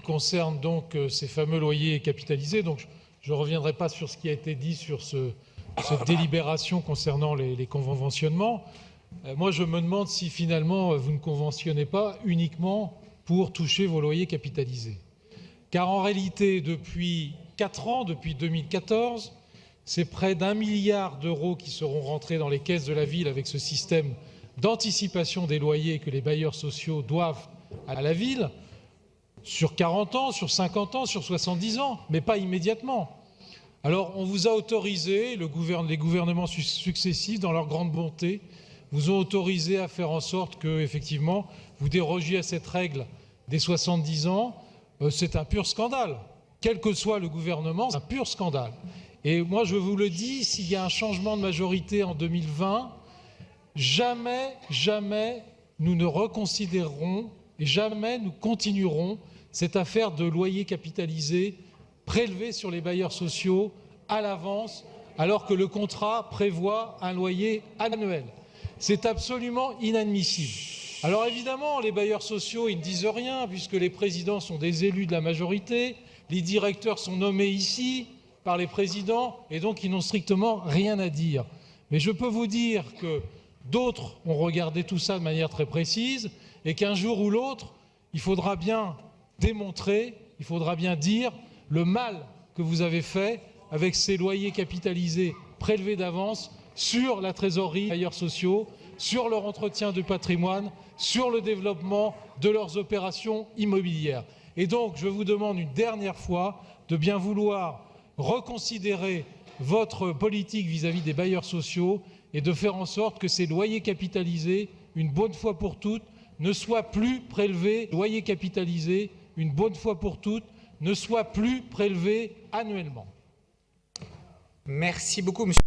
concerne donc ces fameux loyers capitalisés. Donc je ne reviendrai pas sur ce qui a été dit sur cette délibération concernant les conventionnements. Moi, je me demande si finalement vous ne conventionnez pas uniquement pour toucher vos loyers capitalisés. Car en réalité, depuis 4 ans, depuis 2014, c'est près d'1 milliard d'euros qui seront rentrés dans les caisses de la ville avec ce système d'anticipation des loyers que les bailleurs sociaux doivent à la ville, sur 40 ans, sur 50 ans, sur 70 ans, mais pas immédiatement. Alors on vous a autorisé, les gouvernements successifs, dans leur grande bonté, vous ont autorisé à faire en sorte que, effectivement, vous dérogiez à cette règle des 70 ans. C'est un pur scandale. Quel que soit le gouvernement, c'est un pur scandale. Et moi, je vous le dis, s'il y a un changement de majorité en 2020, jamais nous ne reconsidérerons et jamais nous continuerons cette affaire de loyer capitalisé prélevé sur les bailleurs sociaux à l'avance, alors que le contrat prévoit un loyer annuel. C'est absolument inadmissible. Alors évidemment, les bailleurs sociaux, ils ne disent rien, puisque les présidents sont des élus de la majorité, les directeurs sont nommés ici par les présidents, et donc ils n'ont strictement rien à dire. Mais je peux vous dire que d'autres ont regardé tout ça de manière très précise, et qu'un jour ou l'autre, il faudra bien démontrer, il faudra bien dire le mal que vous avez fait avec ces loyers capitalisés prélevés d'avance sur la trésorerie des bailleurs sociaux, sur leur entretien de patrimoine, sur le développement de leurs opérations immobilières. Et donc, je vous demande une dernière fois de bien vouloir reconsidérer votre politique vis-à-vis des bailleurs sociaux et de faire en sorte que ces loyers capitalisés, une bonne fois pour toutes, ne soient plus prélevés, loyers capitalisés, une bonne fois pour toutes, ne soient plus prélevés annuellement. Merci beaucoup, monsieur.